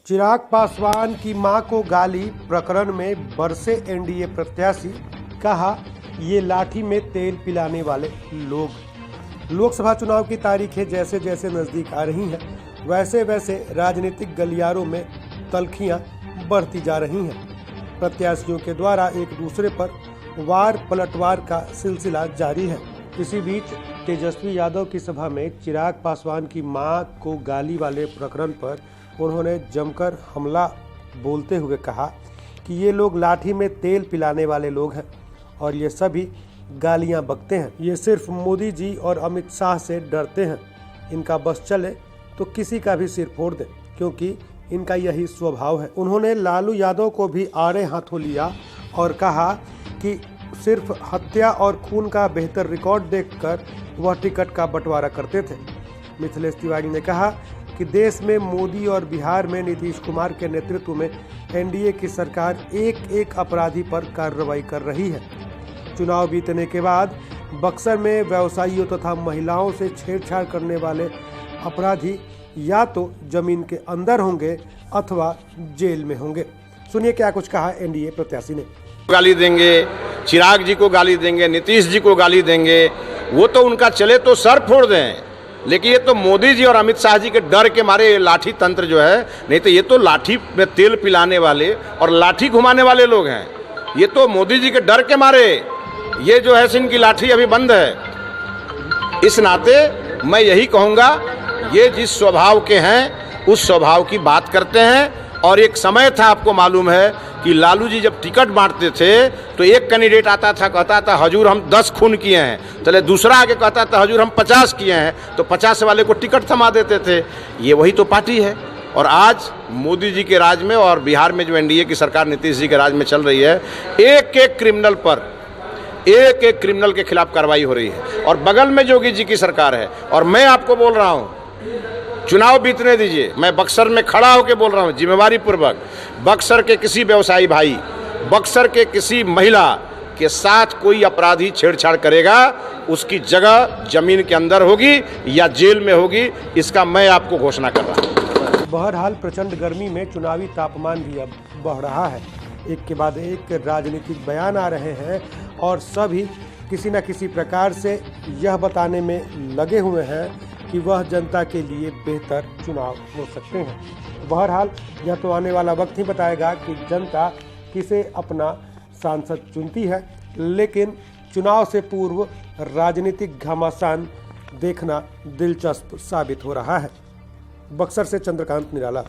चिराग पासवान की मां को गाली प्रकरण में बरसे एनडीए प्रत्याशी, कहा ये लाठी में तेल पिलाने वाले लोग। लोकसभा चुनाव की तारीखें जैसे जैसे नजदीक आ रही हैं, वैसे वैसे राजनीतिक गलियारों में तल्खियां बढ़ती जा रही हैं। प्रत्याशियों के द्वारा एक दूसरे पर वार पलटवार का सिलसिला जारी है। इसी बीच तेजस्वी यादव की सभा में चिराग पासवान की मां को गाली वाले प्रकरण पर उन्होंने जमकर हमला बोलते हुए कहा कि ये लोग लाठी में तेल पिलाने वाले लोग हैं और ये सभी गालियां बकते हैं। ये सिर्फ मोदी जी और अमित शाह से डरते हैं। इनका बस चले तो किसी का भी सिर फोड़ दे, क्योंकि इनका यही स्वभाव है। उन्होंने लालू यादव को भी आड़े हाथों लिया और कहा कि सिर्फ हत्या और खून का बेहतर रिकॉर्ड देखकर वह टिकट का बंटवारा करते थे। मिथिलेश तिवारी ने कहा कि देश में मोदी और बिहार में नीतीश कुमार के नेतृत्व में एनडीए की सरकार एक एक अपराधी पर कार्रवाई कर रही है। चुनाव बीतने के बाद बक्सर में व्यवसायियों तथा महिलाओं से छेड़छाड़ करने वाले अपराधी या तो जमीन के अंदर होंगे अथवा जेल में होंगे। सुनिए क्या कुछ कहा एनडीए प्रत्याशी ने। गाली देंगे, चिराग जी को गाली देंगे, नीतीश जी को गाली देंगे, वो तो उनका चले तो सर फोड़ दें, लेकिन ये तो मोदी जी और अमित शाह जी के डर के मारे लाठी तंत्र जो है, नहीं तो ये तो लाठी में तेल पिलाने वाले और लाठी घुमाने वाले लोग हैं। ये तो मोदी जी के डर के मारे ये जो है इनकी लाठी अभी बंद है। इस नाते मैं यही कहूँगा, ये जिस स्वभाव के हैं उस स्वभाव की बात करते हैं। और एक समय था, आपको मालूम है कि लालू जी जब टिकट बांटते थे तो एक कैंडिडेट आता था, कहता था हजूर हम 10 खून किए हैं, चले दूसरा आके कहता था हजूर हम 50 किए हैं, तो 50 वाले को टिकट थमा देते थे। ये वही तो पार्टी है। और आज मोदी जी के राज में और बिहार में जो एनडीए की सरकार नीतीश जी के राज में चल रही है, एक एक क्रिमिनल पर एक एक क्रिमिनल के खिलाफ कार्रवाई हो रही है। और बगल में योगी जी की सरकार है। और मैं आपको बोल रहा हूँ, चुनाव बीतने दीजिए, मैं बक्सर में खड़ा होकर बोल रहा हूँ जिम्मेवारी पूर्वक, बक्सर के किसी व्यवसायी भाई, बक्सर के किसी महिला के साथ कोई अपराधी छेड़छाड़ करेगा, उसकी जगह जमीन के अंदर होगी या जेल में होगी, इसका मैं आपको घोषणा कर रहा हूँ। बहरहाल प्रचंड गर्मी में चुनावी तापमान भी अब बढ़ रहा है। एक के बाद एक राजनीतिक बयान आ रहे हैं और सभी किसी न किसी प्रकार से यह बताने में लगे हुए हैं कि वह जनता के लिए बेहतर चुनाव हो सकते हैं। बहरहाल यह तो आने वाला वक्त ही बताएगा कि जनता किसे अपना सांसद चुनती है, लेकिन चुनाव से पूर्व राजनीतिक घमासान देखना दिलचस्प साबित हो रहा है। बक्सर से चंद्रकांत निराला।